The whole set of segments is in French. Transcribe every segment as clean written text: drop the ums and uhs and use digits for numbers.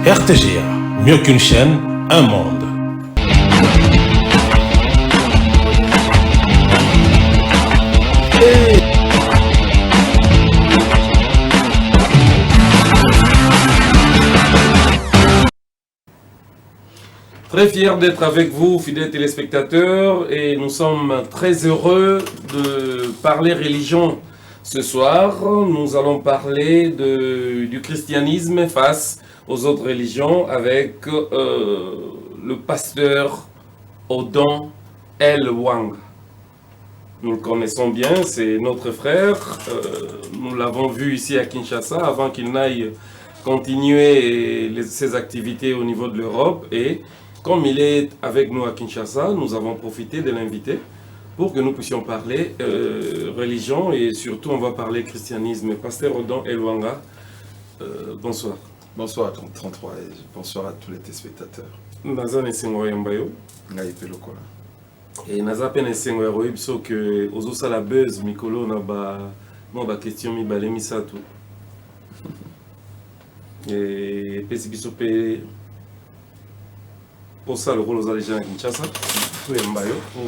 RTGA, mieux qu'une chaîne, un monde. Très fier d'être avec vous, fidèles téléspectateurs, et nous sommes très heureux de parler religion ce soir. Nous allons parler du christianisme face aux autres religions avec le pasteur Odon L. Wang. Nous le connaissons bien, c'est notre frère. Nous l'avons vu ici à Kinshasa avant qu'il n'aille continuer ses activités au niveau de l'Europe. Et comme il est avec nous à Kinshasa, nous avons profité de l'inviter pour que nous puissions parler religion et surtout on va parler christianisme. Pasteur Odon L. Wanga, bonsoir. Bonsoir à 33 et bonsoir à tous les téléspectateurs. Naza nesengo yambayo. Ngai pe lokola. Et naza pe nesengo ya royebso que ozosala buzz mikolo na ba question mibale misato. Et pesi biso pe pour ça le rôle aux gens à Kinshasa pour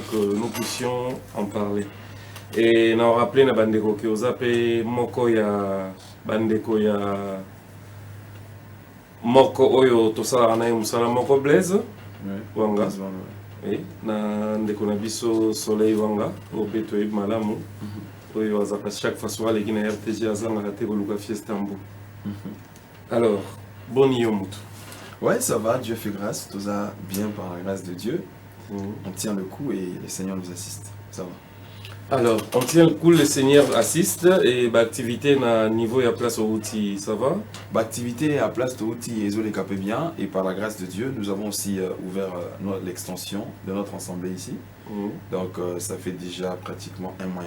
que nous puissions en parler. Et na rappelé na bandeko que ozape moko ya bandeko ya moko oyo tosala na musala moko Blaise Wanga. Oui, na ndeko na biso Soleil Wanga obeto e malamu oyo azaka chaque fois soir les na RTG azanga te koluka fiesta mbo. Alors, boni yomutu. Ouais, ça va, Dieu fait grâce, tout ça bien par la grâce de Dieu. On tient le coup et le Seigneur nous assiste. Ça va. Alors, on tient le coup, le Seigneur assiste et l'activité na niveau et à place au outil, ça va? L'activité à place de outil et les capé bien et par la grâce de Dieu, nous avons aussi ouvert l'extension de notre assemblée ici. Donc ça fait déjà pratiquement un mois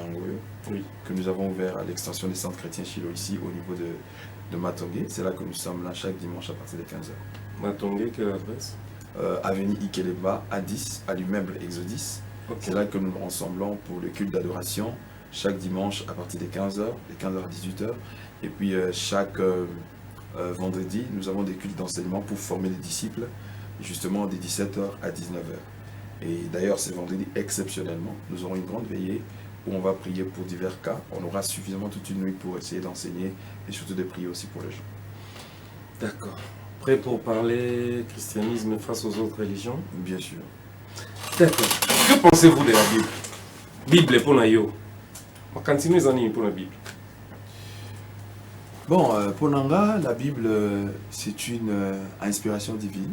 que nous avons ouvert l'extension des centres chrétiens Chilo ici au niveau de Matongé. C'est là que nous sommes là chaque dimanche à partir de 15h. Matongé, quelle adresse? Avenue Ikeleba, à 10, à l'immeuble Exodis. Okay. C'est là que nous nous rassemblons pour le culte d'adoration chaque dimanche à partir des 15h, de 15h à 18h. Et puis chaque vendredi, nous avons des cultes d'enseignement pour former les disciples, justement de 17h à 19h. Et d'ailleurs, ce vendredi, exceptionnellement, nous aurons une grande veillée où on va prier pour divers cas. On aura suffisamment toute une nuit pour essayer d'enseigner et surtout de prier aussi pour les gens. D'accord. Prêt pour parler christianisme face aux autres religions? Bien sûr. D'accord. Que pensez-vous de la Bible? Bible pour Nayo. On continue les années pour la Bible. Bon, pour Nanga, la Bible, c'est une inspiration divine.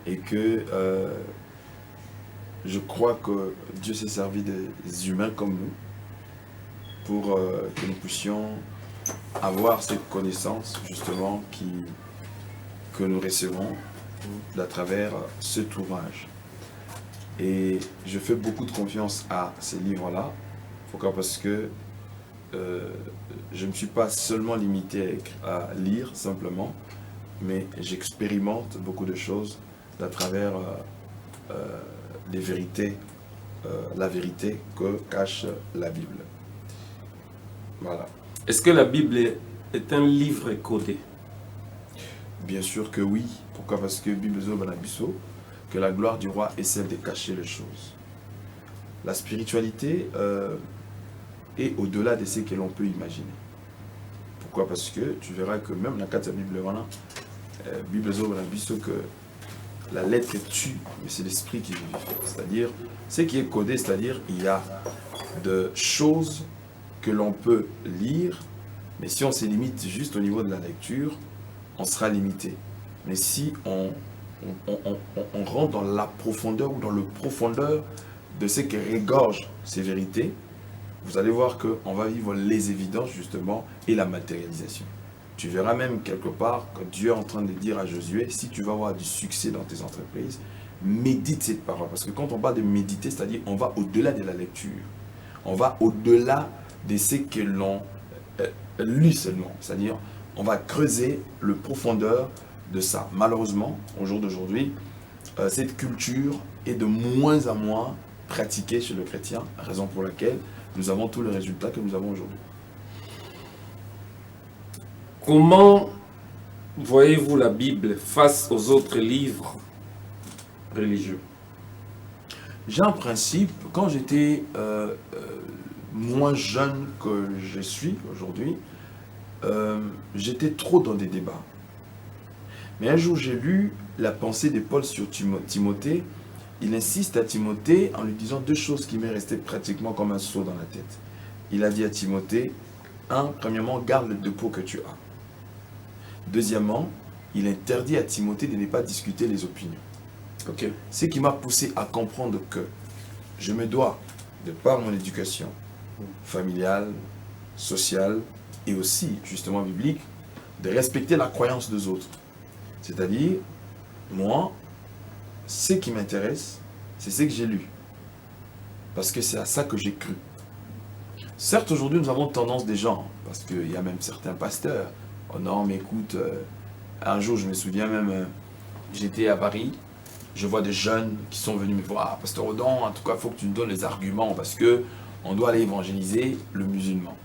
Et que je crois que Dieu s'est servi des humains comme nous pour que nous puissions avoir cette connaissance justement que nous recevons à travers cet ouvrage. Et je fais beaucoup de confiance à ces livres-là. Pourquoi? Parce que je ne suis pas seulement limité à lire simplement, mais j'expérimente beaucoup de choses à travers les vérités, la vérité que cache la Bible. Voilà. Est-ce que la Bible est un livre codé? Bien sûr que oui. Pourquoi? Parce que Bible Zobanabiso, que la gloire du roi est celle de cacher les choses. La spiritualité est au-delà de ce que l'on peut imaginer. Pourquoi? Parce que tu verras que même dans la Bible, Bible Zobanabiso, que la lettre tue, mais c'est l'esprit qui vivifie. C'est-à-dire, ce qui est codé, c'est-à-dire, il y a de choses que l'on peut lire, mais si on se limite juste au niveau de la lecture, on sera limité. Mais si on rentre dans la profondeur ou dans le profondeur de ce que regorgent ces vérités, vous allez voir qu'on va vivre les évidences justement et la matérialisation. Tu verras même quelque part que Dieu est en train de dire à Josué, si tu vas avoir du succès dans tes entreprises, médite cette parole. Parce que quand on parle de méditer, c'est-à-dire on va au-delà de la lecture. On va au-delà de ce que l'on lit seulement. C'est-à-dire on va creuser le profondeur de ça. Malheureusement, au jour d'aujourd'hui, cette culture est de moins en moins pratiquée chez le chrétien, raison pour laquelle nous avons tous les résultats que nous avons aujourd'hui. Comment voyez-vous la Bible face aux autres livres religieux? J'ai un principe, quand j'étais moins jeune que je suis aujourd'hui, j'étais trop dans des débats. Mais un jour, j'ai lu la pensée de Paul sur Timothée. Il insiste à Timothée en lui disant deux choses qui m'est resté pratiquement comme un seau dans la tête. Il a dit à Timothée, premièrement, garde le dépôt que tu as. Deuxièmement, il interdit à Timothée de ne pas discuter les opinions. Ok. Ce qui m'a poussé à comprendre que je me dois, de par mon éducation familiale, sociale et aussi justement biblique, de respecter la croyance des autres. C'est-à-dire, moi, ce qui m'intéresse, c'est ce que j'ai lu. Parce que c'est à ça que j'ai cru. Certes, aujourd'hui, nous avons tendance des gens, parce qu'il y a même certains pasteurs, oh non, mais écoute, un jour, je me souviens même, j'étais à Paris, je vois des jeunes qui sont venus me voir, ah, Pasteur Odon, en tout cas, il faut que tu nous donnes les arguments, parce que on doit aller évangéliser le musulman.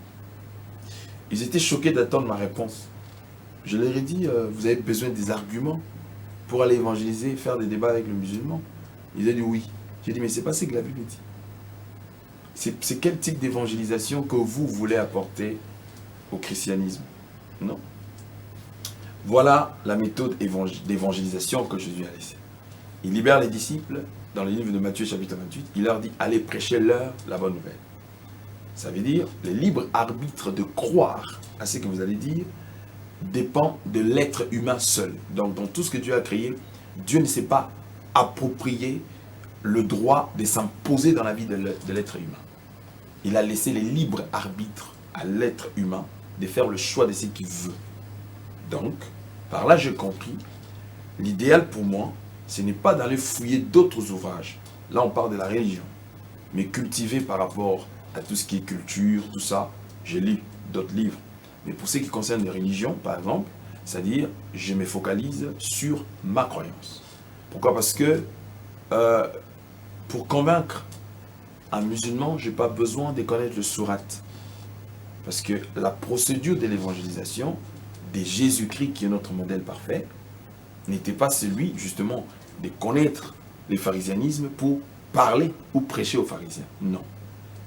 Ils étaient choqués d'attendre ma réponse. Je leur ai dit, vous avez besoin des arguments pour aller évangéliser et faire des débats avec le musulman. Ils ont dit oui. J'ai dit, mais c'est pas ce que la Bible dit. C'est quel type d'évangélisation que vous voulez apporter au christianisme? Non. Voilà la méthode d'évangélisation que Jésus a laissée. Il libère les disciples dans le livre de Matthieu chapitre 28. Il leur dit, allez prêcher leur la bonne nouvelle. Ça veut dire, le libre arbitre de croire à ce que vous allez dire dépend de l'être humain seul. Donc dans tout ce que Dieu a créé, Dieu ne s'est pas approprié le droit de s'imposer dans la vie de l'être humain. Il a laissé les libres arbitres à l'être humain de faire le choix de ce qu'il veut. Donc, par là j'ai compris, l'idéal pour moi, ce n'est pas d'aller fouiller d'autres ouvrages. Là on parle de la religion. Mais cultiver par rapport à tout ce qui est culture, tout ça, j'ai lu d'autres livres. Mais pour ce qui concerne les religions, par exemple, c'est-à-dire, je me focalise sur ma croyance. Pourquoi? Parce que pour convaincre un musulman, je n'ai pas besoin de connaître le sourate. Parce que la procédure de l'évangélisation de Jésus-Christ, qui est notre modèle parfait, n'était pas celui, justement, de connaître le pharisianisme pour parler ou prêcher aux pharisiens. Non.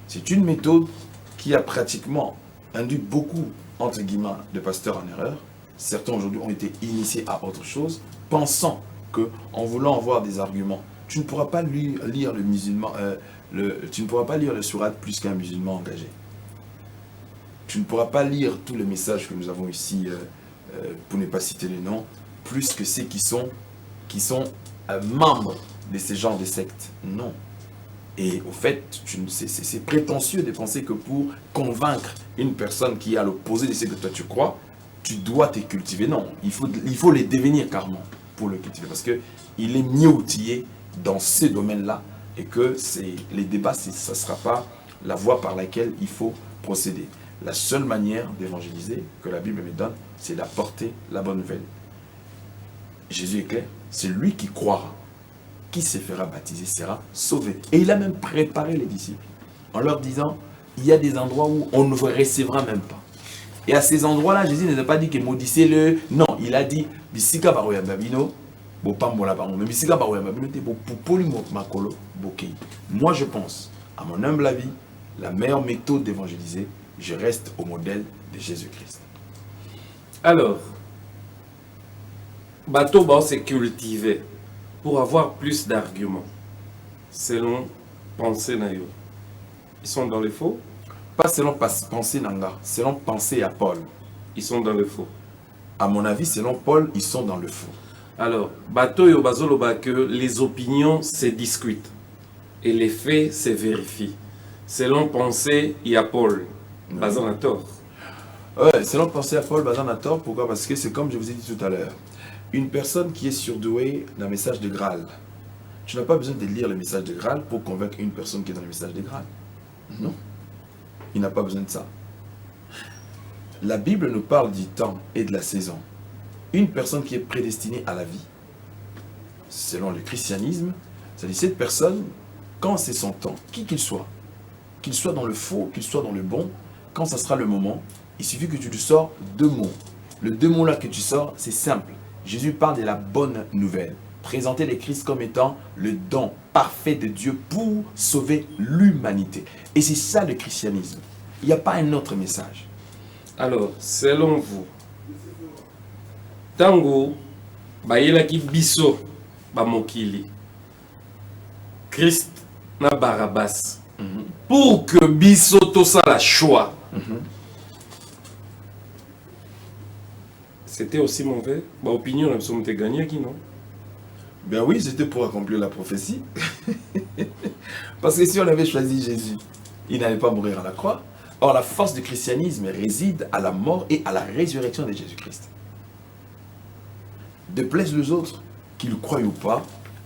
C'est une méthode qui a pratiquement induit beaucoup, entre guillemets, de pasteurs en erreur. Certains aujourd'hui ont été initiés à autre chose, pensant qu'en voulant avoir des arguments, tu ne pourras pas lire le musulman, tu ne pourras pas lire le surat plus qu'un musulman engagé. Tu ne pourras pas lire tous les messages que nous avons ici, pour ne pas citer les noms, plus que ceux qui sont membres de ces genres de sectes. Non. Et au fait, c'est prétentieux de penser que pour convaincre une personne qui est à l'opposé de ce que toi tu crois, tu dois te cultiver. Non, il faut les devenir carrément pour le cultiver. Parce qu'il est mieux outillé dans ces domaines-là et que les débats, ça ne sera pas la voie par laquelle il faut procéder. La seule manière d'évangéliser que la Bible me donne, c'est d'apporter la bonne nouvelle. Jésus est clair, c'est lui qui croira, qui se fera baptiser, sera sauvé. Et il a même préparé les disciples en leur disant, il y a des endroits où on ne vous recevra même pas. Et à ces endroits-là, Jésus ne n'a pas dit que maudissez-le. Non, il a dit, bisika baroya babino, bo pambola bango, mais bisika baroya babino te bo popoli makolo bokei. Moi, je pense, à mon humble avis, la meilleure méthode d'évangéliser, je reste au modèle de Jésus-Christ. Alors, bateau va se cultiver pour avoir plus d'arguments, selon pensée naïve. Ils sont dans le faux? Pas selon pensée Nanga, selon pensée à Paul. Ils sont dans le faux. À mon avis, selon Paul, ils sont dans le faux. Alors, bateau et bazoloba que les opinions se discutent et les faits se vérifient. Selon pensée, il y a Paul. Bazan a tort. Ouais, selon pensée à Paul, Bazan a tort. Pourquoi? Parce que c'est comme je vous ai dit tout à l'heure. Une personne qui est surdouée d'un message de Graal, tu n'as pas besoin de lire le message de Graal pour convaincre une personne qui est dans le message de Graal. Non. Il n'a pas besoin de ça. La Bible nous parle du temps et de la saison. Une personne qui est prédestinée à la vie, selon le christianisme, c'est-à-dire cette personne, quand c'est son temps, qui qu'il soit dans le faux, qu'il soit dans le bon, quand ça sera le moment, il suffit que tu lui sors deux mots. Le deux mots là que tu sors, c'est simple. Jésus parle de la bonne nouvelle. Présenter le Christ comme étant le don parfait de Dieu pour sauver l'humanité. Et c'est ça le christianisme. Il n'y a pas un autre message. Alors, selon vous, tango bayelaki biso bamokili Christ na Barabbas pour que biso tosala choix. C'était aussi mauvais. Bah, opinion, nous sommes gagnés qui non? Ben oui, c'était pour accomplir la prophétie. Parce que si on avait choisi Jésus, il n'allait pas mourir à la croix. Or, la force du christianisme réside à la mort et à la résurrection de Jésus-Christ. De plaise les autres, qu'ils croient ou pas,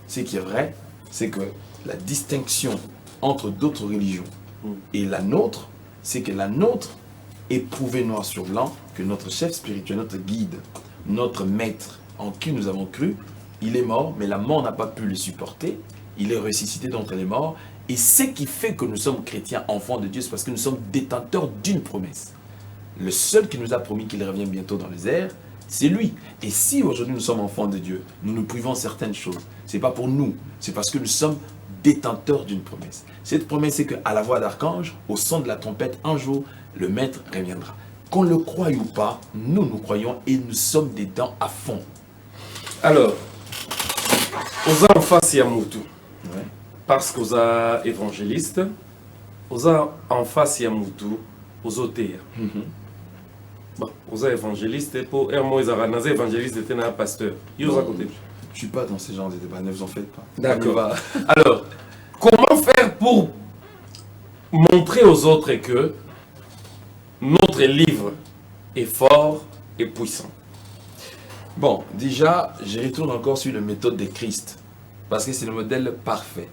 ce qui est vrai, c'est que la distinction entre d'autres religions et la nôtre, c'est que la nôtre est prouvée noir sur blanc que notre chef spirituel, notre guide, notre maître en qui nous avons cru, il est mort, mais la mort n'a pas pu le supporter. Il est ressuscité d'entre les morts. Et ce qui fait que nous sommes chrétiens, enfants de Dieu, c'est parce que nous sommes détenteurs d'une promesse. Le seul qui nous a promis qu'il revient bientôt dans les airs, c'est lui. Et si aujourd'hui nous sommes enfants de Dieu, nous nous privons certaines choses. Ce n'est pas pour nous, c'est parce que nous sommes détenteurs d'une promesse. Cette promesse, c'est qu'à la voix d'archange, au son de la trompette, un jour, le maître reviendra. Qu'on le croie ou pas, nous croyons et nous sommes dedans à fond. Alors, oza en face ya mutu. Ouais. Parce qu'oza évangéliste, oza en face ya mutu, ozoteya. Bon, oza évangéliste, pour un mot, naza évangéliste était un pasteur. Il oza côté. Je ne suis pas dans ces genres de débats, ne vous en faites pas. D'accord. Alors, comment faire pour montrer aux autres que notre livre est fort et puissant? Bon, déjà, je retourne encore sur la méthode de Christ, parce que c'est le modèle parfait.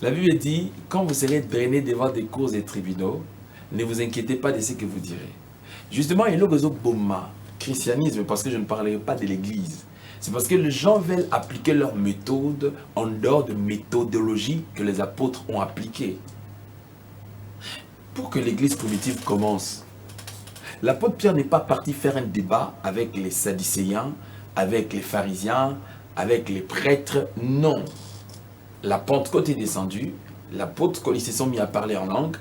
La Bible dit, quand vous serez drainé devant des cours et tribunaux, ne vous inquiétez pas de ce que vous direz. Justement, il y a le Boma, christianisme, parce que je ne parlerai pas de l'Église. C'est parce que les gens veulent appliquer leur méthode en dehors de méthodologie que les apôtres ont appliquée. Pour que l'Église primitive commence, l'apôtre Pierre n'est pas parti faire un débat avec les Sadducéens, avec les pharisiens, avec les prêtres. Non. La Pentecôte est descendue. L'apôtre, quand ils se sont mis à parler en langue,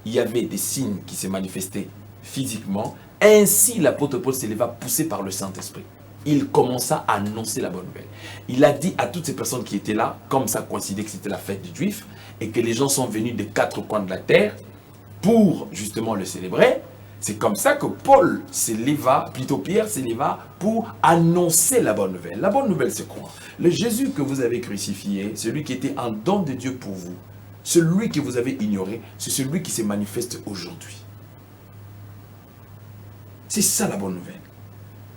il y avait des signes qui se manifestaient physiquement. Ainsi, l'apôtre Paul s'éleva poussé par le Saint-Esprit. Il commença à annoncer la bonne nouvelle. Il a dit à toutes ces personnes qui étaient là, comme ça coïncidait que c'était la fête des Juifs, et que les gens sont venus des quatre coins de la terre pour justement le célébrer. C'est comme ça que Paul s'éleva, plutôt Pierre s'éleva pour annoncer la bonne nouvelle. La bonne nouvelle, c'est quoi? Le Jésus que vous avez crucifié, celui qui était un don de Dieu pour vous, celui que vous avez ignoré, c'est celui qui se manifeste aujourd'hui. C'est ça la bonne nouvelle.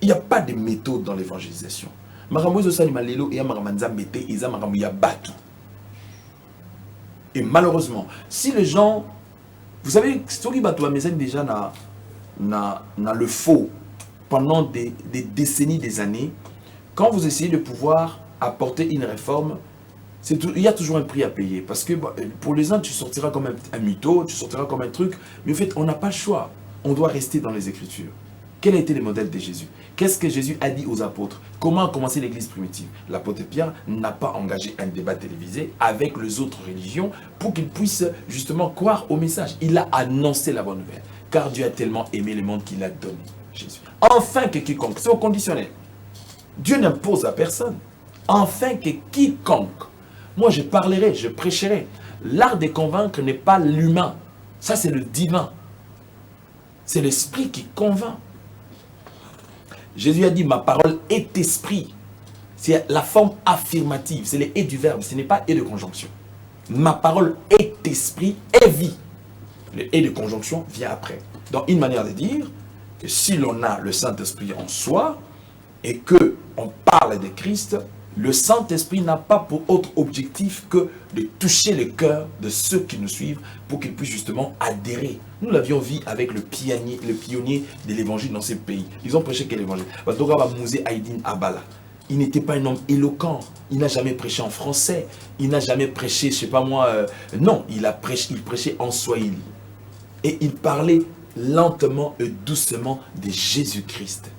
Il n'y a pas de méthode dans l'évangélisation. Et malheureusement, si les gens... Vous savez, déjà n'a le faux pendant des décennies, des années. Quand vous essayez de pouvoir apporter une réforme, il y a toujours un prix à payer. Parce que pour les uns, tu sortiras comme un mytho, tu sortiras comme un truc. Mais en fait, on n'a pas le choix. On doit rester dans les Écritures. Quel a été le modèle de Jésus? Qu'est-ce que Jésus a dit aux apôtres? Comment a commencé l'Église primitive? L'apôtre Pierre n'a pas engagé un débat télévisé avec les autres religions pour qu'ils puissent justement croire au message. Il a annoncé la bonne nouvelle. Car Dieu a tellement aimé le monde qu'il a donné Jésus. Enfin que quiconque, c'est au conditionnel. Dieu n'impose à personne. Enfin que quiconque. Moi je parlerai, je prêcherai. L'art de convaincre n'est pas l'humain. Ça c'est le divin. C'est l'esprit qui convainc. Jésus a dit, ma parole est esprit. C'est la forme affirmative. C'est le « et » du verbe. Ce n'est pas « et » de conjonction. Ma parole est esprit et vie. Le « et » de conjonction vient après. Donc, une manière de dire que si l'on a le Saint-Esprit en soi et qu'on parle de Christ, le Saint-Esprit n'a pas pour autre objectif que de toucher le cœur de ceux qui nous suivent pour qu'ils puissent justement adhérer. Nous l'avions vu avec le pionnier de l'évangile dans ces pays. Ils ont prêché quel évangile? Il n'était pas un homme éloquent. Il n'a jamais prêché en français. Il n'a jamais prêché, je ne sais pas moi. Non, il prêchait en swahili. Et il parlait lentement et doucement de Jésus-Christ,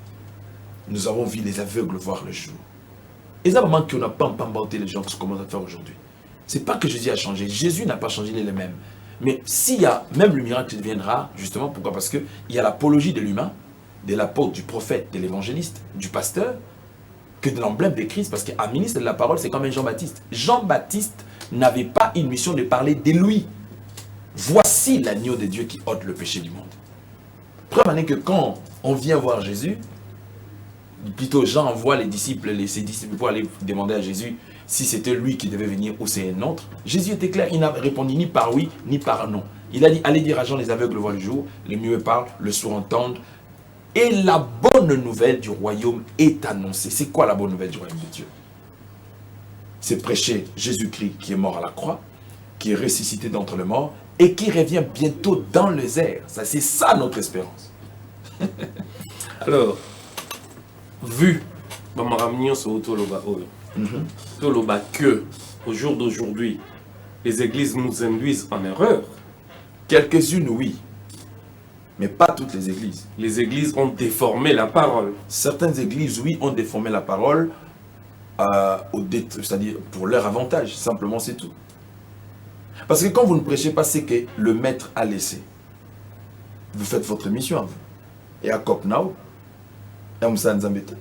nous avons vu les aveugles voir le jour. Et ça vraiment qu'on n'a pas emporté les gens qui commencent à faire aujourd'hui. C'est pas que Jésus a changé. Jésus n'a pas changé, il est le même. Mais s'il y a même le miracle qui deviendra, justement, pourquoi? Parce qu'il y a l'apologie de l'humain, de l'apôtre, du prophète, de l'évangéliste, du pasteur, que de l'emblème de Christ. Parce qu'un ministre de la parole, c'est comme un Jean-Baptiste. Jean-Baptiste n'avait pas une mission de parler de lui. Voici l'agneau de Dieu qui ôte le péché du monde. Preuve en est que quand on vient voir Jésus, plutôt Jean envoie ses disciples pour aller demander à Jésus si c'était lui qui devait venir ou c'est un autre. Jésus était clair, il n'a répondu ni par oui ni par non. Il a dit, allez dire à Jean, les aveugles voient le jour, les muets parlent, le sourd entendent. Et la bonne nouvelle du royaume est annoncée. C'est quoi la bonne nouvelle du royaume de Dieu? C'est prêcher Jésus-Christ qui est mort à la croix, qui est ressuscité d'entre les morts et qui revient bientôt dans les airs. C'est ça notre espérance. Alors, vu, que au jour d'aujourd'hui, les églises nous induisent en erreur. Quelques-unes, oui. Mais pas toutes les églises. Les églises ont déformé la parole. Certaines églises, oui, ont déformé la parole, c'est-à-dire pour leur avantage. Simplement, c'est tout. Parce que quand vous ne prêchez pas ce que le maître a laissé, vous faites votre mission à vous. Et à Kopnao, et à Moussa Nzambeta.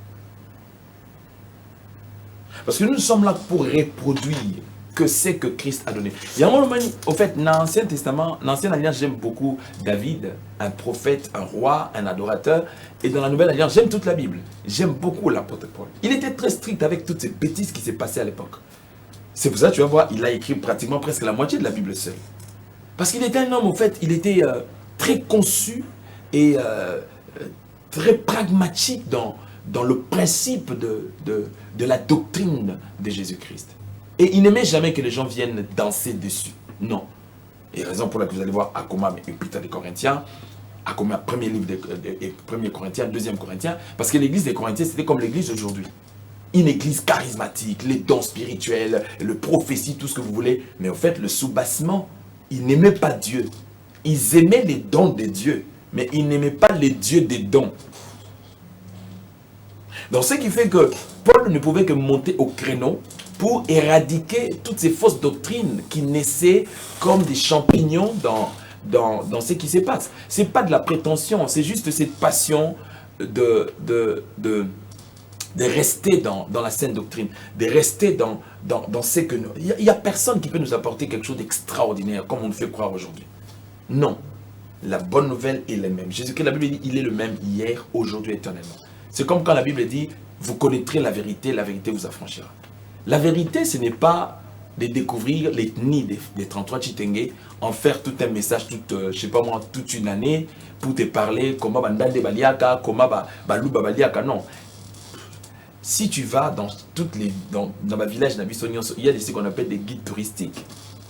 Parce que nous sommes là pour reproduire que c'est que Christ a donné. Il y a un moment, au fait, dans l'Ancien Testament, dans l'Ancienne Alliance, j'aime beaucoup David, un prophète, un roi, un adorateur. Et dans la Nouvelle Alliance, j'aime toute la Bible. J'aime beaucoup l'apôtre Paul. Il était très strict avec toutes ces bêtises qui s'est passées à l'époque. C'est pour ça, tu vas voir, il a écrit pratiquement presque la moitié de la Bible seul. Parce qu'il était un homme, au fait, il était très conçu et très pragmatique dans le principe de la doctrine de Jésus-Christ. Et il n'aimait jamais que les gens viennent danser dessus. Non. Et raison pour laquelle vous allez voir Akoma, Épître des Corinthiens, Akoma, premier livre des 1er Corinthiens, 2e Corinthiens, parce que l'église des Corinthiens, c'était comme l'église aujourd'hui. Une église charismatique, les dons spirituels, le prophétie, tout ce que vous voulez. Mais en fait, le soubassement, ils n'aimaient pas Dieu. Ils aimaient les dons de Dieu, mais ils n'aimaient pas les dieux des dons. Donc, ce qui fait que Paul ne pouvait que monter au créneau pour éradiquer toutes ces fausses doctrines qui naissaient comme des champignons dans ce qui se passe. Ce n'est pas de la prétention, c'est juste cette passion de rester dans la saine doctrine, de rester dans ce que... Il n'y a personne qui peut nous apporter quelque chose d'extraordinaire comme on nous fait croire aujourd'hui. Non. La bonne nouvelle est la même. Jésus-Christ, la Bible dit, il est le même hier, aujourd'hui, éternellement. C'est comme quand la Bible dit, vous connaîtrez la vérité vous affranchira. La vérité, ce n'est pas de découvrir l'ethnie des 33 Chitenge, en faire tout un message, je sais pas moi, toute une année, pour te parler, comment bandande baliaka, comment balouba baliaka, non. Si tu vas dans ma village, il y a ce qu'on appelle des guides touristiques.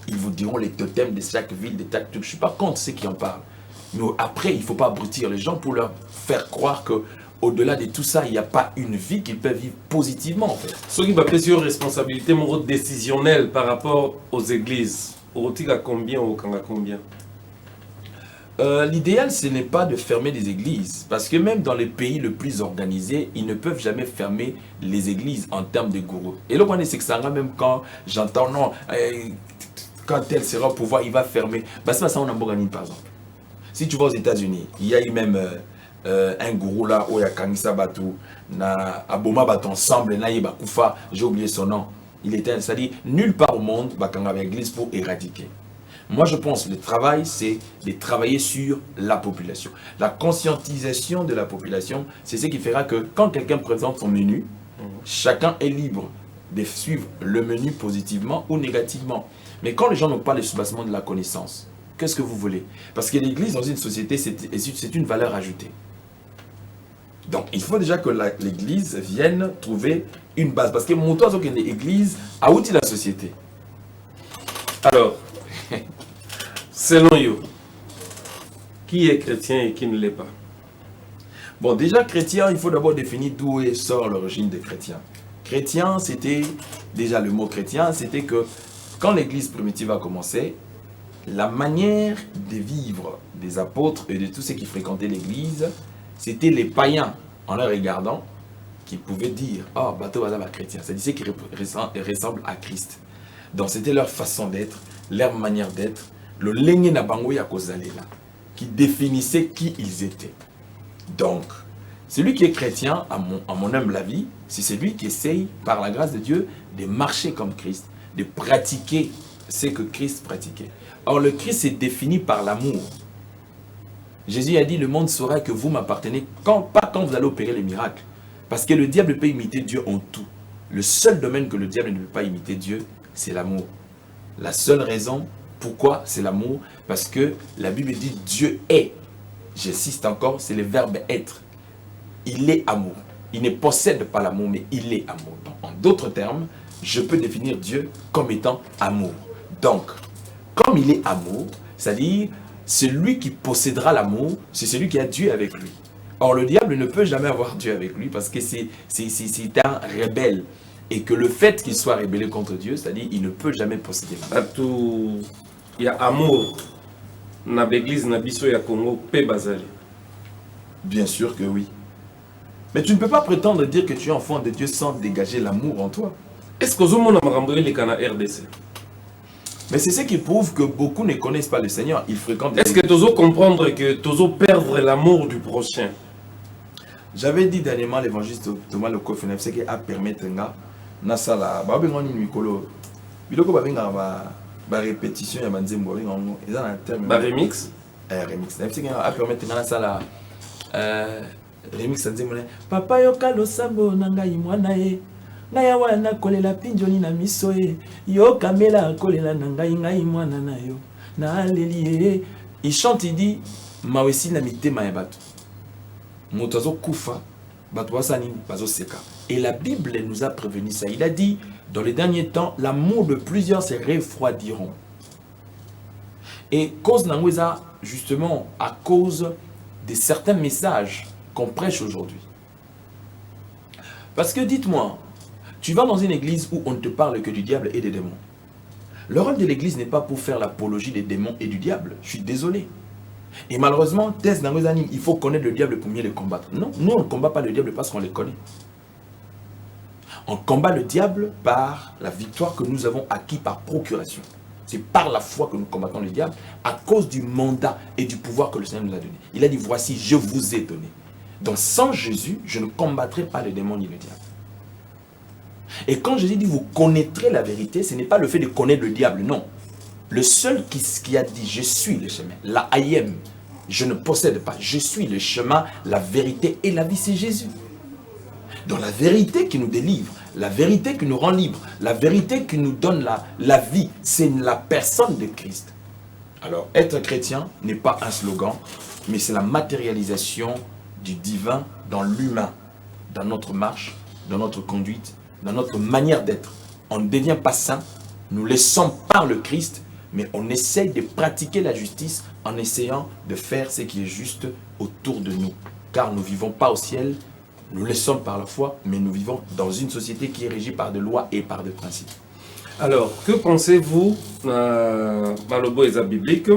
Ils vous diront les totems de chaque ville, de chaque truc. Je ne suis pas contre ceux qui en parlent. Mais après, il ne faut pas abrutir les gens pour leur faire croire que au-delà de tout ça, il n'y a pas une vie qu'ils peuvent vivre positivement, en fait. Ce qui va passer aux responsabilités décisionnelles par rapport aux églises. Au à combien ou à combien? L'idéal, ce n'est pas de fermer les églises. Parce que même dans les pays les plus organisés, ils ne peuvent jamais fermer les églises en termes de gourous. Et le point, c'est que ça rend même quand j'entends, non, quand tel sera au pouvoir, il va fermer. Bah, c'est pas ça, on a Mbogani, par exemple. Si tu vas aux États-Unis, il y a eu même un gourou là, où il y a Kanisa Batou, na Aboma Batou ensemble, Naïba Koufa, j'ai oublié son nom. Il était, c'est-à-dire, nulle part au monde, Bakanga avait l'église pour éradiquer. Moi, je pense que le travail, c'est de travailler sur la population. La conscientisation de la population, c'est ce qui fera que quand quelqu'un présente son menu, chacun est libre de suivre le menu positivement ou négativement. Mais quand les gens n'ont pas le soubassement de la connaissance, qu'est-ce que vous voulez? Parce que l'église, dans une société, c'est une valeur ajoutée. Donc, il faut déjà que l'église vienne trouver une base. Parce que mon toit, c'est l'église a outil la société. Alors, selon vous, qui est chrétien et qui ne l'est pas? Bon, déjà, chrétien, il faut d'abord définir d'où sort l'origine des chrétiens. Chrétien, c'était, déjà le mot chrétien, c'était que quand l'église primitive a commencé, la manière de vivre des apôtres et de tous ceux qui fréquentaient l'église, c'était les païens, en les regardant, qui pouvaient dire « Oh, bateau va chrétien ». C'est-à-dire ceux qui ressemblent à Christ. Donc c'était leur façon d'être, leur manière d'être, le lengue na bango ya kozalela, qui définissait qui ils étaient. Donc, celui qui est chrétien, à mon humble avis, c'est celui qui essaye, par la grâce de Dieu, de marcher comme Christ, de pratiquer ce que Christ pratiquait. Or, le Christ est défini par l'amour. Jésus a dit, le monde saura que vous m'appartenez, pas quand vous allez opérer les miracles. Parce que le diable peut imiter Dieu en tout. Le seul domaine que le diable ne peut pas imiter Dieu, c'est l'amour. La seule raison, pourquoi c'est l'amour? Parce que la Bible dit Dieu est. J'insiste encore, c'est le verbe être. Il est amour. Il ne possède pas l'amour, mais il est amour. Donc, en d'autres termes, je peux définir Dieu comme étant amour. Donc, comme il est amour, c'est-à-dire, celui qui possédera l'amour, c'est celui qui a Dieu avec lui. Or, le diable ne peut jamais avoir Dieu avec lui parce que c'est un rebelle. Et que le fait qu'il soit rébellé contre Dieu, c'est-à-dire il ne peut jamais posséder l'amour. Il y a amour dans l'église na biso ya Congo pe bazali. Bien sûr que oui. Mais tu ne peux pas prétendre dire que tu es enfant de Dieu sans dégager l'amour en toi. Est-ce que vous avez les canaux RDC? Mais c'est ce qui prouve que beaucoup ne connaissent pas le Seigneur. Ils fréquentent. Est-ce que tu dois comprendre que tu dois perdre l'amour du prochain? J'avais dit dernièrement l'évangéliste Thomas le Kofenef, c'est qu'il a permis Nasala, babengoni mikolo. Biloko babenga ba répétition ya banzembo babenga ngo eza na terme ba remix. Remix. C'est qu'il a permis Nasala remix nzembo ne. Papa yoka losambo na ngai mwana ye. Ngai wana kolela pinjoni na miso ye. Yoka mela kolela na ngai mwana na yo. Na aleli. Il chante, il dit mawesi na mitema ya bato. Moto azo kufa bato wasani bazo seka. Et la Bible nous a prévenu ça. Il a dit, dans les derniers temps, l'amour de plusieurs se refroidiront. Et cause n'angouza, justement, à cause de certains messages qu'on prêche aujourd'hui. Parce que dites-moi, tu vas dans une église où on ne te parle que du diable et des démons. Le rôle de l'église n'est pas pour faire l'apologie des démons et du diable. Je suis désolé. Et malheureusement, il faut connaître le diable pour mieux le combattre. Non, nous on ne combat pas le diable parce qu'on le connaît. On combat le diable par la victoire que nous avons acquis par procuration. C'est par la foi que nous combattons le diable à cause du mandat et du pouvoir que le Seigneur nous a donné. Il a dit, voici, je vous ai donné. Donc sans Jésus, je ne combattrai pas le démon ni le diable. Et quand Jésus dit, vous connaîtrez la vérité, ce n'est pas le fait de connaître le diable, non. Le seul qui a dit, je suis le chemin, la I am, je ne possède pas, je suis le chemin, la vérité et la vie, c'est Jésus. Donc la vérité qui nous délivre, la vérité qui nous rend libres, la vérité qui nous donne la vie, c'est la personne de Christ. Alors être chrétien n'est pas un slogan, mais c'est la matérialisation du divin dans l'humain, dans notre marche, dans notre conduite, dans notre manière d'être. On ne devient pas saint, nous laissons par le Christ, mais on essaye de pratiquer la justice en essayant de faire ce qui est juste autour de nous. Car nous ne vivons pas au ciel, nous le sommes par la foi, mais nous vivons dans une société qui est régie par des lois et par des principes. Alors, que pensez-vous dans le bois biblique?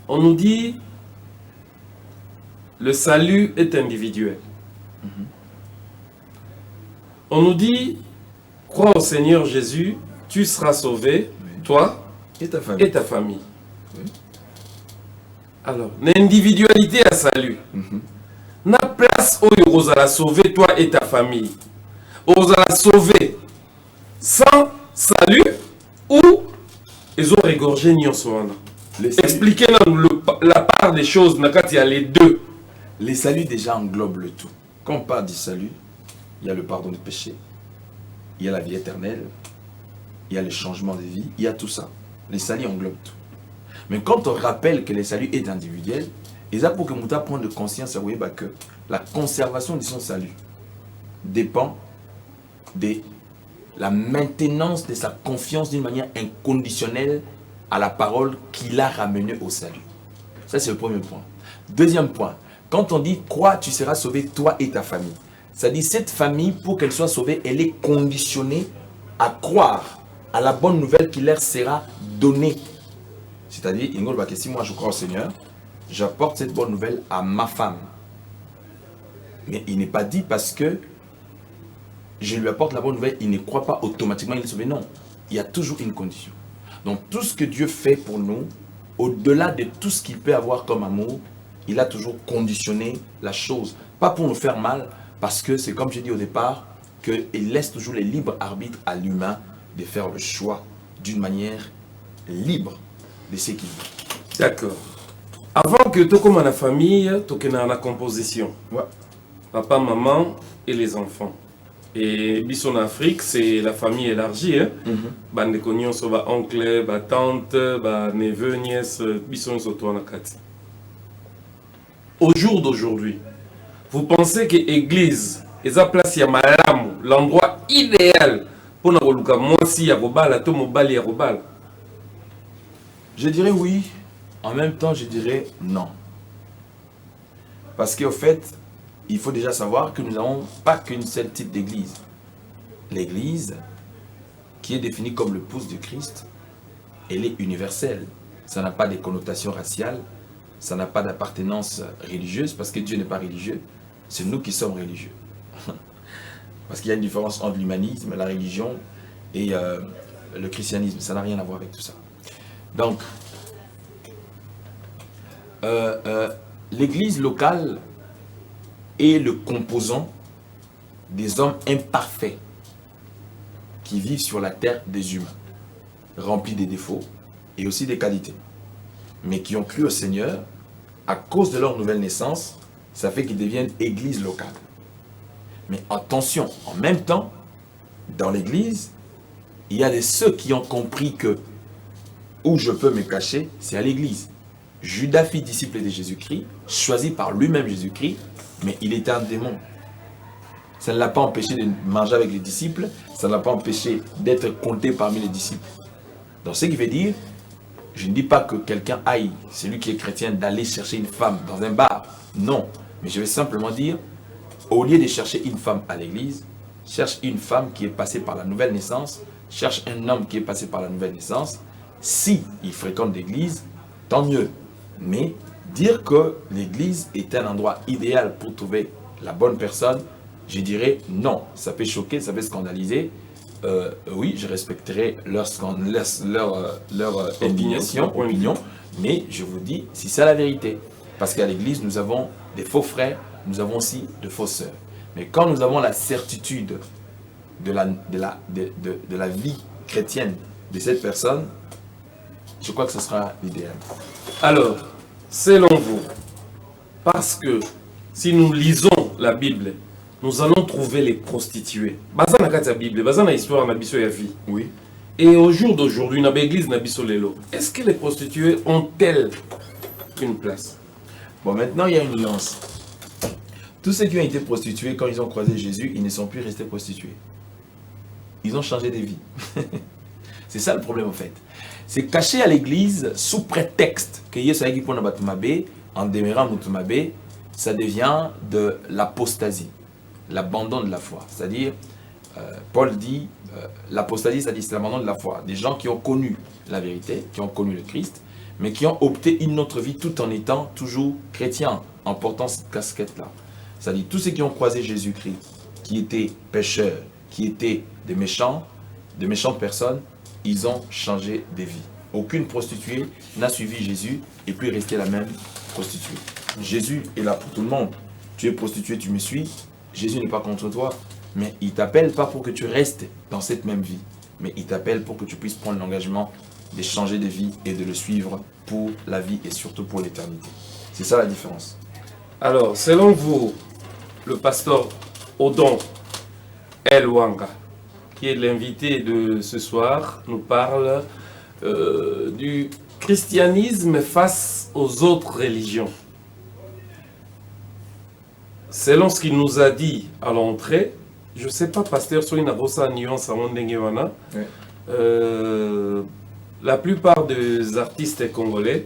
On nous dit le salut est individuel. On nous dit, crois au Seigneur Jésus, tu seras sauvé, toi et ta famille. Oui. Alors, l'individualité à salut. Na place où vous allez sauver toi et ta famille. Vous allez sauver sans salut ou ils ont régorgé Nyonswana. Expliquez-nous la part des choses, il y a les deux. Les saluts déjà englobent le tout. Quand on parle du salut, il y a le pardon des péchés, il y a la vie éternelle, il y a le changement de vie, il y a tout ça. Les saluts englobent tout. Mais quand on rappelle que le salut est individuel, et ça pour que Mouta prenne conscience que la conservation de son salut dépend de la maintenance de sa confiance d'une manière inconditionnelle à la parole qui l'a ramené au salut. Ça c'est le premier point. Deuxième point, quand on dit crois, tu seras sauvé toi et ta famille. Ça dit cette famille, pour qu'elle soit sauvée, elle est conditionnée à croire à la bonne nouvelle qui leur sera donnée C'est-à-dire, si moi je crois au Seigneur, j'apporte cette bonne nouvelle à ma femme. Mais il n'est pas dit parce que je lui apporte la bonne nouvelle, il ne croit pas automatiquement, il est sauvé. Non, il y a toujours une condition. Donc tout ce que Dieu fait pour nous, au-delà de tout ce qu'il peut avoir comme amour, il a toujours conditionné la chose. Pas pour nous faire mal, parce que c'est comme j'ai dit au départ, qu'il laisse toujours le libre arbitre à l'humain de faire le choix d'une manière libre de ce qu'il veut. D'accord. Avant que tu comme la famille, tu es dans la composition. Ouais. Papa, maman et les enfants. Et Bisson en Afrique, c'est la famille élargie. Hein? Bande de cognons, oncle, tante, neveu, nièce, Bisson surtout en Kati. Au jour d'aujourd'hui, vous pensez que l'église est la place Yamalam, l'endroit idéal pour nous luka moi si Yarobal, tout mobile Yarobal? Je dirais oui, en même temps je dirais non. Parce qu'au fait, il faut déjà savoir que nous n'avons pas qu'une seule type d'église. L'église, qui est définie comme le pouce de Christ, elle est universelle. Ça n'a pas de connotation raciale, ça n'a pas d'appartenance religieuse, parce que Dieu n'est pas religieux. C'est nous qui sommes religieux. Parce qu'il y a une différence entre l'humanisme, la religion et le christianisme. Ça n'a rien à voir avec tout ça. Donc, l'église locale est le composant des hommes imparfaits qui vivent sur la terre des humains, remplis des défauts et aussi des qualités, mais qui ont cru au Seigneur à cause de leur nouvelle naissance. Ça fait qu'ils deviennent église locale. Mais attention, en même temps, dans l'église, il y a de ceux qui ont compris que où je peux me cacher, c'est à l'église. Judas fit disciple de Jésus-Christ, choisi par lui-même Jésus-Christ, mais il était un démon. Ça ne l'a pas empêché de manger avec les disciples, ça ne l'a pas empêché d'être compté parmi les disciples. Donc ce qui veut dire, je ne dis pas que quelqu'un aille, celui qui est chrétien, d'aller chercher une femme dans un bar. Non, mais je vais simplement dire, au lieu de chercher une femme à l'église, cherche une femme qui est passée par la nouvelle naissance, cherche un homme qui est passé par la nouvelle naissance. Si il fréquente l'église, tant mieux. Mais dire que l'église est un endroit idéal pour trouver la bonne personne, je dirais non. Ça peut choquer, ça peut scandaliser. Oui, je respecterai leur opinion, mais je vous dis, si c'est la vérité. Parce qu'à l'église, nous avons des faux frères, nous avons aussi de fausses sœurs. Mais quand nous avons la certitude de la vie chrétienne de cette personne, je crois que ce sera l'idéal. Alors, selon vous, parce que si nous lisons la Bible, nous allons trouver les prostituées. Bazana la Bible, bazana histoire na biso ya vie. Oui. Et au jour d'aujourd'hui, dans l'église na biso lelo, est-ce que les prostituées ont-elles une place? Bon, maintenant il y a une nuance. Tous ceux qui ont été prostitués, quand ils ont croisé Jésus, ils ne sont plus restés prostitués. Ils ont changé de vie. C'est ça le problème en fait. C'est caché à l'église sous prétexte que Yesu pour Batumabe, en demeurant Mutumabe, ça devient de l'apostasie, l'abandon de la foi. C'est-à-dire, Paul dit, l'apostasie, c'est-à-dire c'est l'abandon de la foi. Des gens qui ont connu la vérité, qui ont connu le Christ, mais qui ont opté une autre vie tout en étant toujours chrétiens, en portant cette casquette-là. C'est-à-dire tous ceux qui ont croisé Jésus-Christ, qui étaient pécheurs, qui étaient des méchantes personnes, ils ont changé de vie. Aucune prostituée n'a suivi Jésus et puis est restée la même prostituée. Jésus est là pour tout le monde. Tu es prostituée, tu me suis. Jésus n'est pas contre toi, mais il t'appelle pas pour que tu restes dans cette même vie, mais il t'appelle pour que tu puisses prendre l'engagement de changer de vie et de le suivre pour la vie et surtout pour l'éternité. C'est ça la différence. Alors, selon vous, le pasteur Odon Elwanga, qui est l'invité de ce soir, nous parle du christianisme face aux autres religions. Selon ce qu'il nous a dit à l'entrée, je ne sais pas, pasteur, soit une nuance à Mondengewana, la plupart des artistes congolais,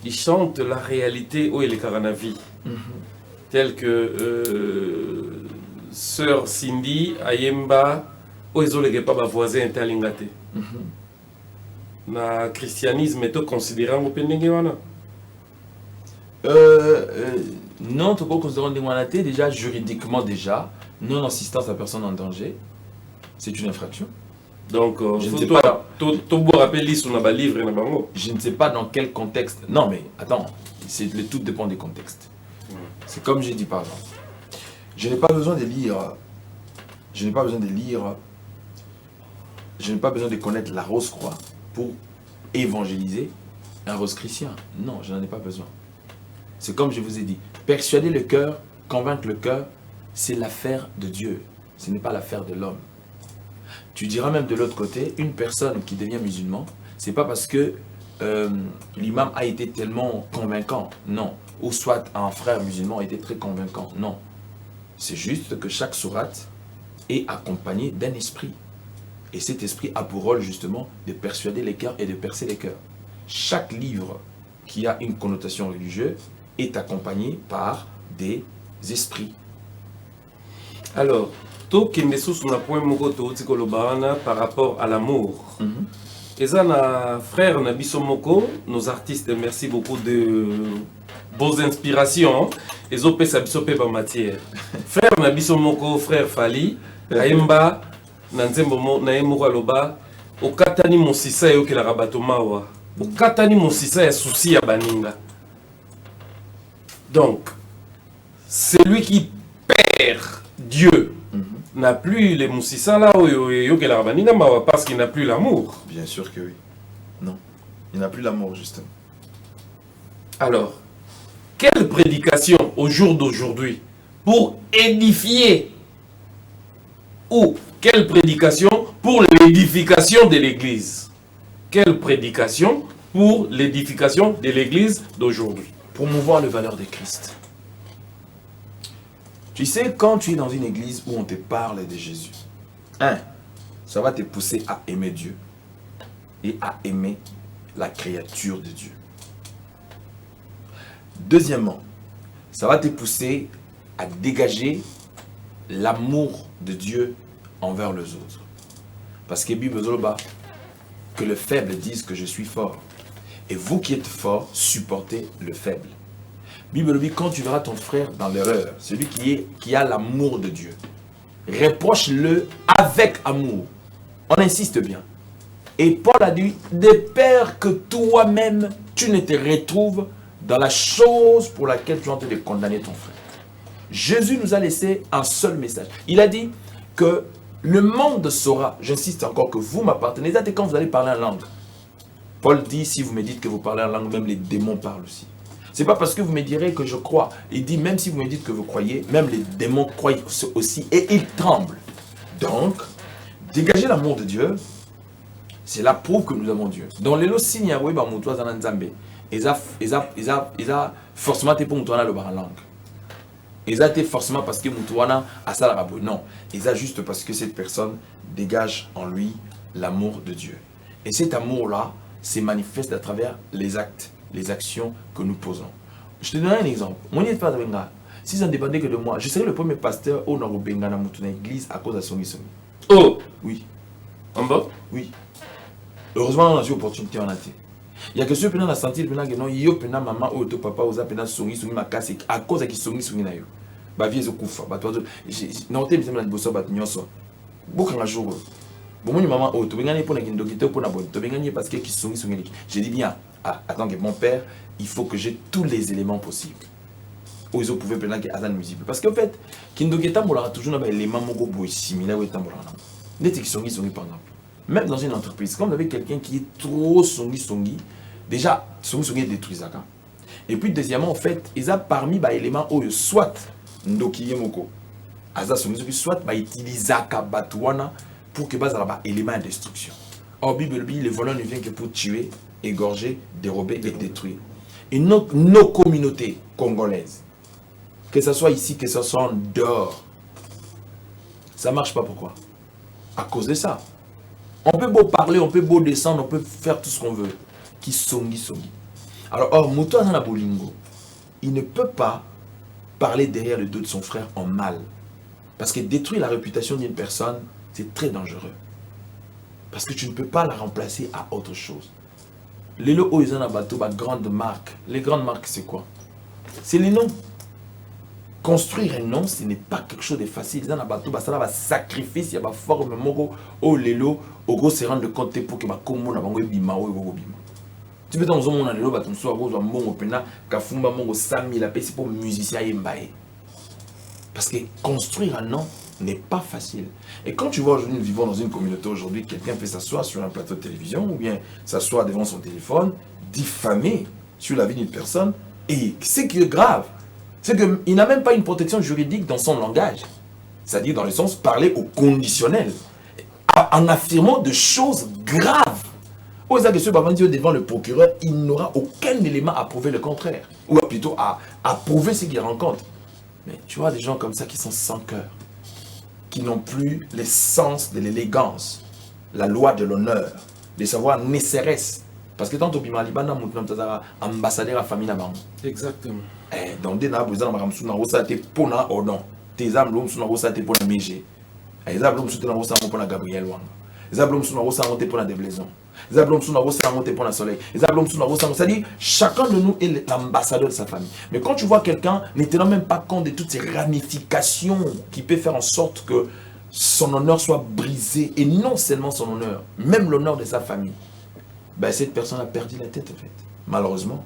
ils chantent la réalité où il est Karanavi. Tel que Sœur Cindy, Ayemba, où ils ont les voisins interlingate. na christianisme to considéré ngo pendenge wana. Non, tu peux considérer déjà juridiquement déjà non-assistance à personne en danger, c'est une infraction. Donc, je ne sais pas. Je ne sais pas dans quel contexte. Non, mais attends, tout dépend des contextes. C'est comme j'ai dit par exemple. Je n'ai pas besoin de lire. Je n'ai pas besoin de lire. Je n'ai pas besoin de connaître la Rose-Croix pour évangéliser un rose chrétien. Non, je n'en ai pas besoin. C'est comme je vous ai dit. Persuader le cœur, convaincre le cœur, c'est l'affaire de Dieu. Ce n'est pas l'affaire de l'homme. Tu diras même de l'autre côté, une personne qui devient musulman, c'est pas parce que l'imam a été tellement convaincant, non. Ou soit un frère musulman a été très convaincant, non. C'est juste que chaque sourate est accompagné d'un esprit. Et cet esprit a pour rôle justement de persuader les cœurs et de percer les cœurs. Chaque livre qui a une connotation religieuse est accompagné par des esprits. Alors, par rapport à l'amour. Et ça, frère Nabiso Moko, nos artistes, merci beaucoup de vos inspirations. Et ont fait ça matière. Frère Nabiso Moko, frère Fali, Aimba, Nanzembo Naemura Loba, Okatani Mosisa et la Rabatomawa. Okatani Mosisa et Souci à Baninga. Donc, celui qui perd Dieu n'a plus les moussissa là parce qu'il n'a plus l'amour. Bien sûr que oui. Non, il n'a plus l'amour justement. Alors, quelle prédication au jour d'aujourd'hui pour édifier ou quelle prédication pour l'édification de l'Église? Quelle prédication pour l'édification de l'Église d'aujourd'hui? Promouvoir les valeurs de Christ. Tu sais, quand tu es dans une église où on te parle de Jésus, ça va te pousser à aimer Dieu et à aimer la créature de Dieu. Deuxièmement, ça va te pousser à dégager l'amour de Dieu envers les autres. Parce que Bible dit que les faibles disent que je suis fort. Et vous qui êtes fort, supportez le faible. Bible dit, quand tu verras ton frère dans l'erreur, celui qui a l'amour de Dieu, reproche-le avec amour. On insiste bien. Et Paul a dit, de peur que toi-même, tu ne te retrouves dans la chose pour laquelle tu es en train de condamner ton frère. Jésus nous a laissé un seul message. Il a dit que le monde saura, j'insiste encore, que vous m'appartenez. C'est quand vous allez parler en langue. Paul dit, si vous me dites que vous parlez en langue, même les démons parlent aussi. C'est pas parce que vous me direz que je crois. Il dit, même si vous me dites que vous croyez, même les démons croient aussi et ils tremblent. Donc, dégager l'amour de Dieu, c'est la preuve que nous avons Dieu. Dans les lots signes, ils ont forcément été pour nous tourner le bar en langue. Ils ont été forcément parce que nous tournons à ça. Non, ils ont juste parce que cette personne dégage en lui l'amour de Dieu. Et cet amour-là se manifeste à travers les actes, les actions que nous posons. Je te donne un exemple. Si ça ne dépendait que de moi, je serais le premier pasteur au Norobenga dans mon église à cause de son mission. Oh! Oui. En bas? Oui. Heureusement, on a eu l'opportunité en été. Il y a que ceux qui ont senti que non, il y a maman ou papa ou zapena songi songi makasi à cause qui songi songi na yo. Ba vie zo kufa, ba toi non te bizema na boso ba nyonso. Boka nga jour. Bon mon maman o to bengani pour na kindokite pour na bon to bengani parce que qui songi songi. Je dis bien, attends que mon père, il faut que j'ai tous les éléments possibles. Où ils pouvaient prendre que azan musible parce qu'en fait, kindokita mola toujours na ba élément moko boy similaire ou tambola. N'était qui songi songi par exemple. Même dans une entreprise, quand vous avez quelqu'un qui est trop songi, déjà, songi détruit ça. Et puis, deuxièmement, en fait, ils ont parmi les éléments où soit ndoki yemoko, soit utilisent batouana pour que base là élément de destruction. Or, Bible dit, le voleur ne vient que pour tuer, égorger, dérober et détruire. Et nos communautés congolaises, que ce soit ici, que ce soit en dehors, ça ne marche pas. Pourquoi? À cause de ça. On peut beau parler, on peut beau descendre, on peut faire tout ce qu'on veut. Qui songi. Alors, or, Mouto Azana Bolingo, il ne peut pas parler derrière le dos de son frère en mal. Parce que détruire la réputation d'une personne, c'est très dangereux. Parce que tu ne peux pas la remplacer à autre chose. Les lots où ils ont un bateau, bah, grande marque. Les grandes marques, c'est quoi? C'est les noms. Construire un nom, ce n'est pas quelque chose de facile. Ils ont un bateau, bah, ça va sacrifice, il y a une forme, oh, les lots, au gros, c'est rendre compte pour que ma commune a un bima, ou bima. Tu peux dans un monde, les lots, bah, tu me sois rose, un mongo, pena, kafumba, mongo, 100 000, c'est pour musicien et mbaye. Parce que construire un nom n'est pas facile. Et quand tu vois aujourd'hui, nous vivons dans une communauté aujourd'hui, quelqu'un fait s'asseoir sur un plateau de télévision ou bien s'asseoir devant son téléphone, diffamer sur la vie d'une personne, et ce qui est grave, c'est qu'il n'a même pas une protection juridique dans son langage. C'est-à-dire dans le sens parler au conditionnel, en affirmant de choses graves. Aux agressions devant le procureur, il n'aura aucun élément à prouver le contraire, ou plutôt à prouver ce qu'il rencontre. Mais tu vois des gens comme ça qui sont sans cœur, qui n'ont plus l'essence de l'élégance, la loi de l'honneur, les savoirs nécessaires. Parce que tant que tu as ambassadeur à la famille, Exactement. donc dès que tu as été pour Odon, tes âmes sont été pour Mégé, les âmes sont pour Gabriel Wang, les âmes sont pour Deblaison, les âmes sont pour le soleil, les âmes sont c'est-à-dire chacun de nous est l'ambassadeur de sa famille. Mais quand tu vois quelqu'un ne tenant même pas compte de toutes ces ramifications qui peuvent faire en sorte que son honneur soit brisé, et non seulement son honneur, même l'honneur de sa famille, ben cette personne a perdu la tête en fait. Malheureusement,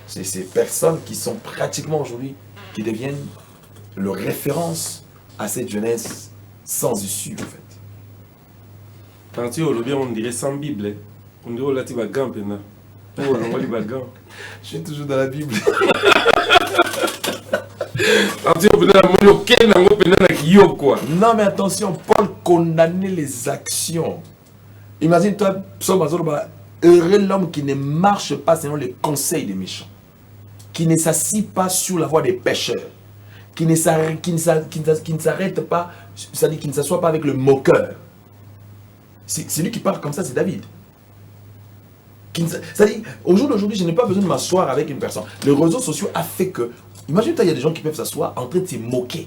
c'est ces personnes qui sont pratiquement aujourd'hui, qui deviennent le référence à cette jeunesse sans issue en fait. Quand on dirait sans Bible, on dirait là tu vas gamper là. Je suis toujours dans la Bible. Non mais attention, Paul condamnait les actions. Imagine-toi, heureux l'homme qui ne marche pas selon les conseils des méchants, qui ne s'assit pas sur la voie des pécheurs, qui ne s'arrête pas, c'est-à-dire qui ne s'assoit pas avec le moqueur. C'est lui qui parle comme ça, c'est David. C'est-à-dire, au jour d'aujourd'hui, je n'ai pas besoin de m'asseoir avec une personne. Les réseaux sociaux a fait que, imagine-toi, il y a des gens qui peuvent s'asseoir en train de se moquer.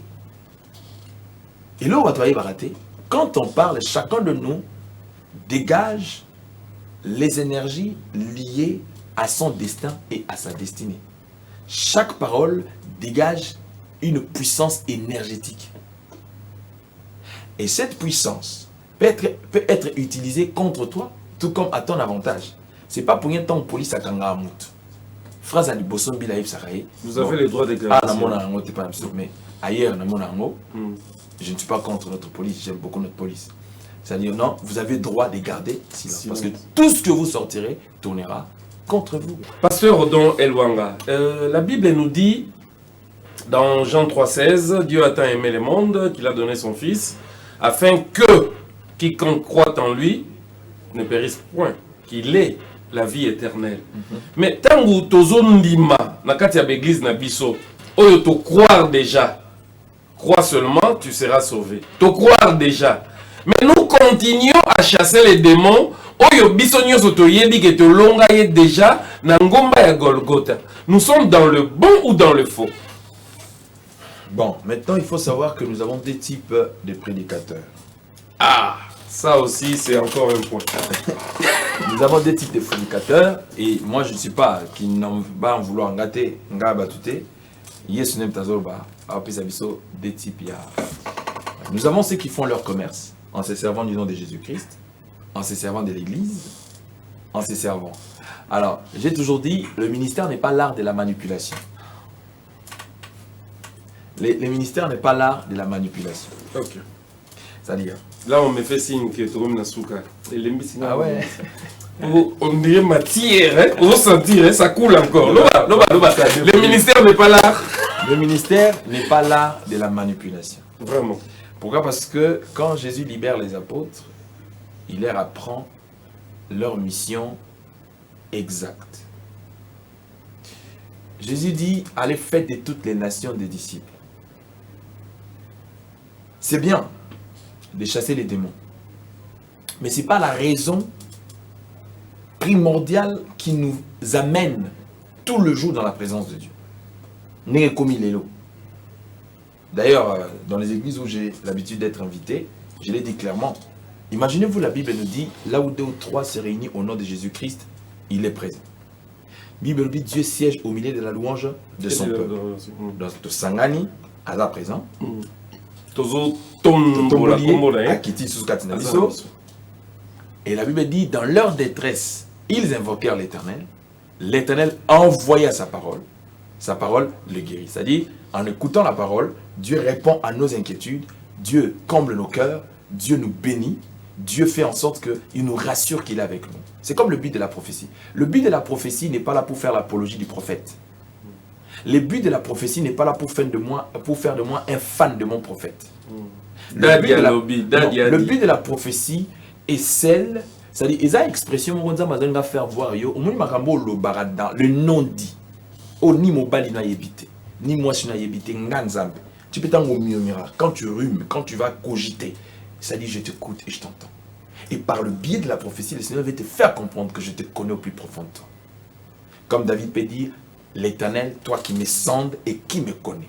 Et là, on va travailler baraté. Quand on parle, chacun de nous dégage les énergies liées à son destin et à sa destinée. Chaque parole dégage une puissance énergétique. Et cette puissance peut être utilisée contre toi, tout comme à ton avantage. Ce n'est pas pour rien tant police à Kangamout. Phrase à l'Ibosson Bilaïf Saraï. Vous avez le droit de déclarer. Ah, non, t'es pas mais ailleurs, je ne suis pas contre notre police, j'aime beaucoup notre police. C'est-à-dire, non, vous avez le droit de garder silence. Parce que tout ce que vous sortirez tournera contre vous. Pasteur Odon Elwanga, la Bible nous dit, dans Jean 3,16, Dieu a tant aimé le monde qu'il a donné son Fils, afin que quiconque croit en lui ne périsse point, qu'il ait la vie éternelle. Mais tant que tozo ndima, na kati ya l'église na biso, oyo to croire déjà, crois seulement, tu seras sauvé. To croire déjà. Mais nous continuons à chasser les démons. Oyo biso nyonso toyebi ke tolonga ye déjà na ngomba ya Golgotha. Nous sommes dans le bon ou dans le faux? Bon, maintenant il faut savoir que nous avons des types de prédicateurs. Ah, ça aussi c'est encore un point. Nous avons des types de prédicateurs et moi je ne suis pas qui n'en va en vouloir gâter, ngabatouté. Yes, nem tazorba, apisabiso des types ya. Nous avons ceux qui font leur commerce en se servant du nom de Jésus-Christ, en se servant de l'Église, en se servant. Alors, j'ai toujours dit, le ministère n'est pas l'art de la manipulation. Le ministère n'est pas l'art de la manipulation. Ok. C'est-à-dire... Là, on me fait signe que tu es Nasuka. Ah ouais. On dirait matière, hein? On sentir, hein? Ça coule encore. Le ministère n'est pas l'art. Le ministère n'est pas l'art de la manipulation. Vraiment. Pourquoi? Parce que quand Jésus libère les apôtres, il leur apprend leur mission exacte. Jésus dit, allez faites de toutes les nations des disciples. C'est bien de chasser les démons. Mais ce n'est pas la raison primordiale qui nous amène tout le jour dans la présence de Dieu. N'est comme il est là. D'ailleurs, dans les églises où j'ai l'habitude d'être invité, je l'ai dit clairement. Imaginez-vous, la Bible nous dit, là où 2 ou 3 se réunissent au nom de Jésus-Christ, il est présent. Bible dit Dieu siège au milieu de la louange de son peuple. Donc, de Sangani, à la présent. Et la Bible dit, dans leur détresse, ils invoquèrent l'Éternel. L'Éternel envoya sa parole le guérit. C'est-à-dire, en écoutant la parole, Dieu répond à nos inquiétudes, Dieu comble nos cœurs, Dieu nous bénit, Dieu fait en sorte qu'il nous rassure qu'il est avec nous. C'est comme le but de la prophétie. Le but de la prophétie n'est pas là pour faire l'apologie du prophète. Le but de la prophétie n'est pas là pour faire de moi un fan de mon prophète. Le but de la prophétie est celle, c'est-à-dire, il y a une expression que je vais faire voir, le non-dit. Oh, ni mon bali n'a évité, ni moi je n'ai évité, tu peux t'en murmurer. Quand tu rhumes, quand tu vas cogiter, ça dit je t'écoute et je t'entends. Et par le biais de la prophétie, le Seigneur va te faire comprendre que je te connais au plus profond de toi. Comme David peut dire, l'Éternel, toi qui me sondes et qui me connais.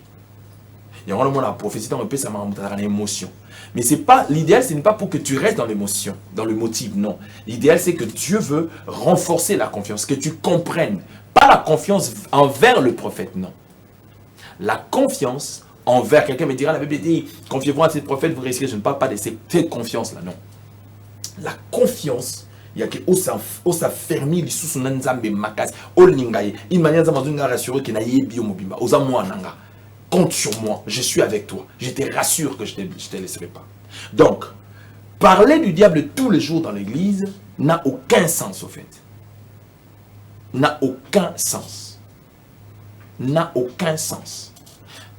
Il y a vraiment la prophétie, on peut ça m'a une émotion. Mais c'est pas l'idéal, ce n'est pas pour que tu restes dans l'émotion, dans le motif, non. L'idéal, c'est que Dieu veut renforcer la confiance, que tu comprennes. Pas la confiance envers le prophète, non. La confiance envers quelqu'un me dira, la Bible dit, confiez-vous à ce prophète, vous risquez, je ne parle pas de cette confiance-là, non. La confiance, il y a que osa fermi li sous son nzambe makas ol ningaye une manière de me rassurer que na yebi mobimba osa moi nanga compte sur moi, je suis avec toi, je te rassure que je te laisserai pas. Donc parler du diable tous les jours dans l'église n'a aucun sens au fait. N'a aucun sens. N'a aucun sens.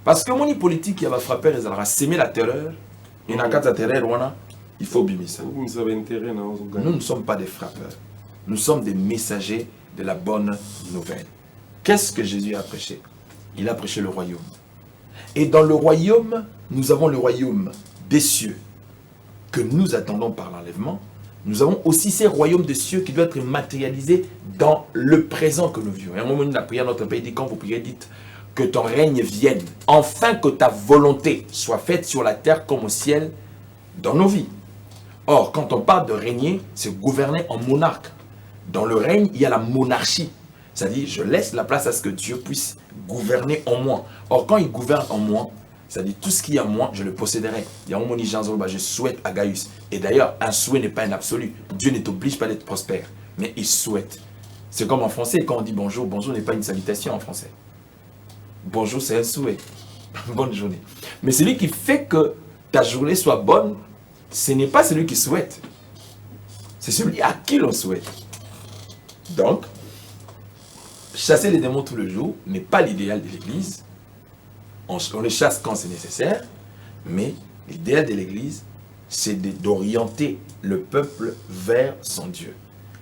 Parce que mon politique qui va frapper les alra semer la terreur, et n'a qu'à la terreur voilà. Il faut bimer ça. Nous ne sommes pas des frappeurs. Nous sommes des messagers de la bonne nouvelle. Qu'est-ce que Jésus a prêché? Il a prêché le royaume. Et dans le royaume, nous avons le royaume des cieux que nous attendons par l'enlèvement. Nous avons aussi ces royaumes des cieux qui doivent être matérialisés dans le présent que nous vivons. Et à un moment donné, la prière, notre Père dit, quand vous priez, dites que ton règne vienne, enfin que ta volonté soit faite sur la terre comme au ciel dans nos vies. Or, quand on parle de régner, c'est gouverner en monarque. Dans le règne, il y a la monarchie. C'est-à-dire, je laisse la place à ce que Dieu puisse gouverner en moi. Or, quand il gouverne en moi, c'est-à-dire tout ce qui est en moi, je le posséderai. Il y a un moment où je souhaite à Gaius. Et d'ailleurs, un souhait n'est pas un absolu. Dieu ne t'oblige pas d'être prospère, mais il souhaite. C'est comme en français, quand on dit bonjour, bonjour n'est pas une salutation en français. Bonjour, c'est un souhait. Bonne journée. Mais celui qui fait que ta journée soit bonne, ce n'est pas celui qui souhaite. C'est celui à qui l'on souhaite. Donc, chasser les démons tous les jours n'est pas l'idéal de l'Église. On les chasse quand c'est nécessaire. Mais l'idéal de l'Église, c'est d'orienter le peuple vers son Dieu.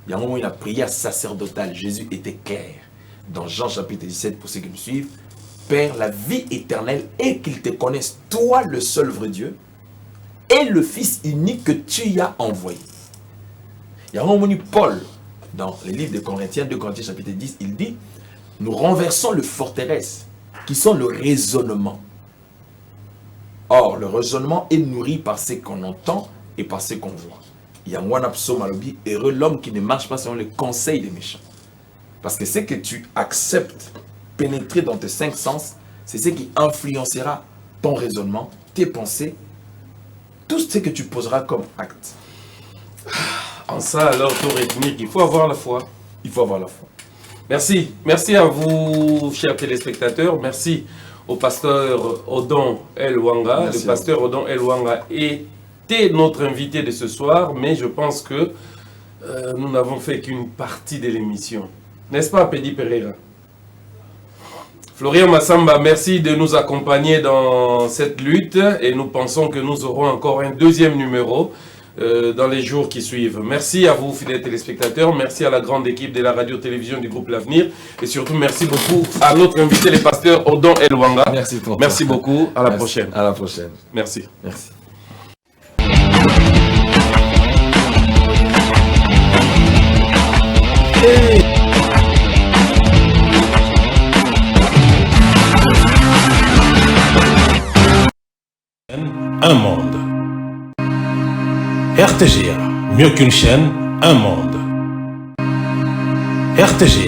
Il y a un moment où la prière sacerdotale, Jésus était clair. Dans Jean chapitre 17, pour ceux qui me suivent, Père, la vie éternelle est qu'ils te connaissent, toi le seul vrai Dieu, et le Fils unique que tu y as envoyé. Il y a un moment où Paul, dans les livres de Corinthiens, 2 Corinthiens chapitre 10, il dit, nous renversons le forteresse, qui sont le raisonnement. Or, le raisonnement est nourri par ce qu'on entend et par ce qu'on voit. Il y a un psaume à l'objet, heureux l'homme qui ne marche pas selon les conseils des méchants. Parce que ce que tu acceptes, pénétrer dans tes 5 sens, c'est ce qui influencera ton raisonnement, tes pensées, tout ce que tu poseras comme acte. En ça, alors, pour retenir, il faut avoir la foi. Il faut avoir la foi. Merci. Merci à vous, chers téléspectateurs. Merci au pasteur Odon Elwanga. Merci. Le pasteur Odon Elwanga était notre invité de ce soir, mais je pense que nous n'avons fait qu'une partie de l'émission. N'est-ce pas, Pedi Pereira? Florian Massamba, merci de nous accompagner dans cette lutte et nous pensons que nous aurons encore un deuxième numéro dans les jours qui suivent. Merci à vous, fidèles téléspectateurs. Merci à la grande équipe de la radio-télévision du groupe L'Avenir. Et surtout, merci beaucoup à notre invité, le pasteur Odon Elwanga. Merci pour Merci beaucoup. À la prochaine. À la prochaine. Merci. Merci. Un monde. RTGA, mieux qu'une chaîne, un monde. RTGA,